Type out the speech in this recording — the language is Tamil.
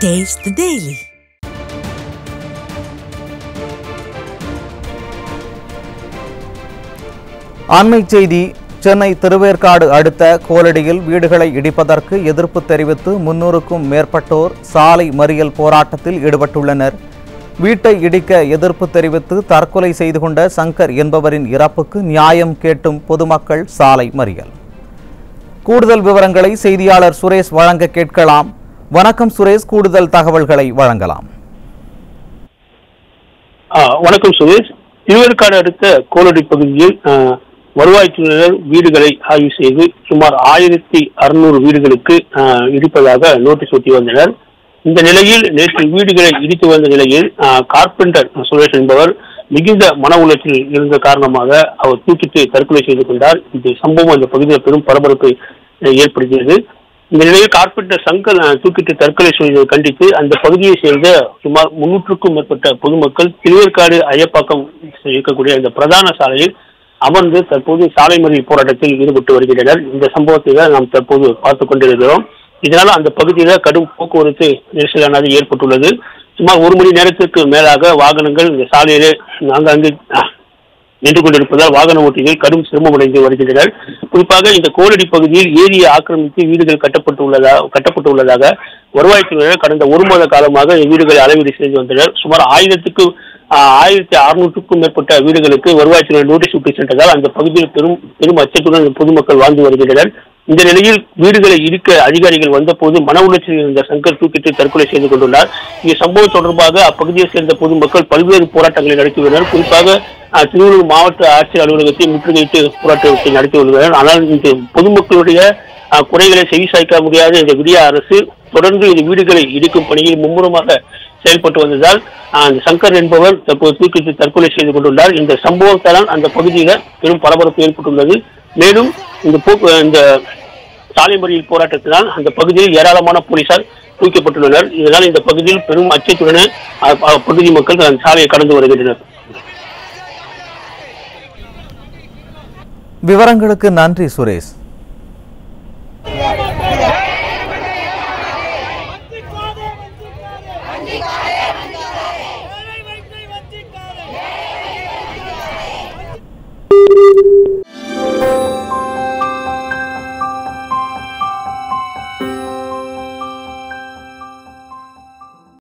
Taste the Daily. அண்மை செய்தி. சென்னை திருவேற்காடு அடுத்த கோலடியில் வீடுகளை இடிப்பதற்கு எதிர்ப்பு தெரிவித்து 300க்கும் மேற்பட்டோர் சாலை மறியல் போராட்டத்தில் ஈடுபட்டுள்ளனர். வீட்டை இடிக்க எதிர்ப்பு தெரிவித்து தற்கொலை செய்து கொண்ட சங்கர் என்பவரின் இறப்புக்கு நியாயம் கேட்டும் பொதுமக்கள் சாலை மறியல். கூடுதல் விவரங்களை செய்தியாளர் சுரேஷ் வழங்க கேட்கலாம். வணக்கம் சுரேஷ், கூடுதல் தகவல்களை வழங்கலாம். வணக்கம் சுரேஷ். திருவேற்காடு அடுத்த கோலடி பகுதியில் வருவாய்த்துறையினர் வீடுகளை ஆய்வு செய்து சுமார் 1600 வீடுகளுக்கு இடிப்பதாக நோட்டீஸ் ஒட்டி வந்தனர். இந்த நிலையில் நேற்று வீடுகளை இடித்து வந்த நிலையில் கார்பெண்டர் சுரேஷ் என்பவர் மிகுந்த மன உளைச்சல் இருந்த காரணமாக அவர் தூக்கிட்டு தற்கொலை செய்து கொண்டார். இந்த சம்பவம் அந்த பகுதியில் பெரும் பரபரப்பை ஏற்படுத்தியது. இந்த நிலையில் கார்பெண்டர் சங்கர் தூக்கிட்டு தற்கொலை செய்ததை கண்டித்து அந்த பகுதியை சேர்ந்த சுமார் 300க்கும் மேற்பட்ட பொதுமக்கள் திருவேற்காடு ஐயப்பாக்கம் இருக்கக்கூடிய இந்த பிரதான சாலையில் அமர்ந்து தற்போது சாலை மறியல் போராட்டத்தில் ஈடுபட்டு வருகின்றனர். இந்த சம்பவத்தை தான் நாம் தற்போது பார்த்துக் கொண்டிருக்கிறோம். இதனால் அந்த பகுதியில கடும் போக்குவரத்து நெரிசலானது ஏற்பட்டுள்ளது. சுமார் 1 மணி நேரத்திற்கு மேலாக வாகனங்கள் இந்த சாலையிலே ஆங்காங்கு நின்று கொண்டிருப்பதால் வாகன ஓட்டிகள் கடும் சிரமமடைந்து வருகின்றனர். குறிப்பாக இந்த கோலடி பகுதியில் ஏரியை ஆக்கிரமித்து வீடுகள் கட்டப்பட்டுள்ளதாக வருவாய்த்துறையினர் கடந்த 1 மாத காலமாக வீடுகளை அளவீடு செய்து வந்தனர். சுமார் 1600க்கும் மேற்பட்ட வீடுகளுக்கு வருவாய்த்துறை நோட்டீஸ் ஒட்டி சென்றதால் அந்த பகுதியில் பெரும் அச்சத்துடன் பொதுமக்கள் வாழ்ந்து வருகின்றனர். இந்த நிலையில் வீடுகளை இடிக்க அதிகாரிகள் வந்தபோது மன உளைச்சலில் இருந்த சங்கர் தூக்கிட்டு தற்கொலை செய்து கொண்டுள்ளார். இந்த சம்பவம் தொடர்பாக அப்பகுதியை சேர்ந்த பொதுமக்கள் பல்வேறு போராட்டங்களை நடத்தியுள்ளனர். குறிப்பாக திருவள்ளூர் மாவட்ட ஆட்சியர் அலுவலகத்தை முற்றுகையிட்டு போராட்டத்தை நடத்தி வருகிறார். ஆனால் இந்த பொதுமக்களுடைய குறைகளை செவிசாய்க்க முடியாத இந்த விடிய அரசு தொடர்ந்து இந்த வீடுகளை இடிக்கும் பணியில் மும்முரமாக செயல்பட்டு வந்ததால் சங்கர் என்பவர் தற்போது தூக்கிட்டு தற்கொலை செய்து கொண்டுள்ளார். இந்த சம்பவத்தால் அந்த பகுதியில பெரும் பரபரப்பு ஏற்பட்டுள்ளது. மேலும் இந்த சாலை மறியல் போராட்டத்தினால் அந்த பகுதியில் ஏராளமான போலீசார் தூக்கப்பட்டுள்ளனர். இதனால் இந்த பகுதியில் பெரும் அச்சத்துடன் பகுதி மக்கள் அந்த சாலையை கடந்து வருகின்றனர். விவரங்களுக்கு நன்றி சுரேஷ்.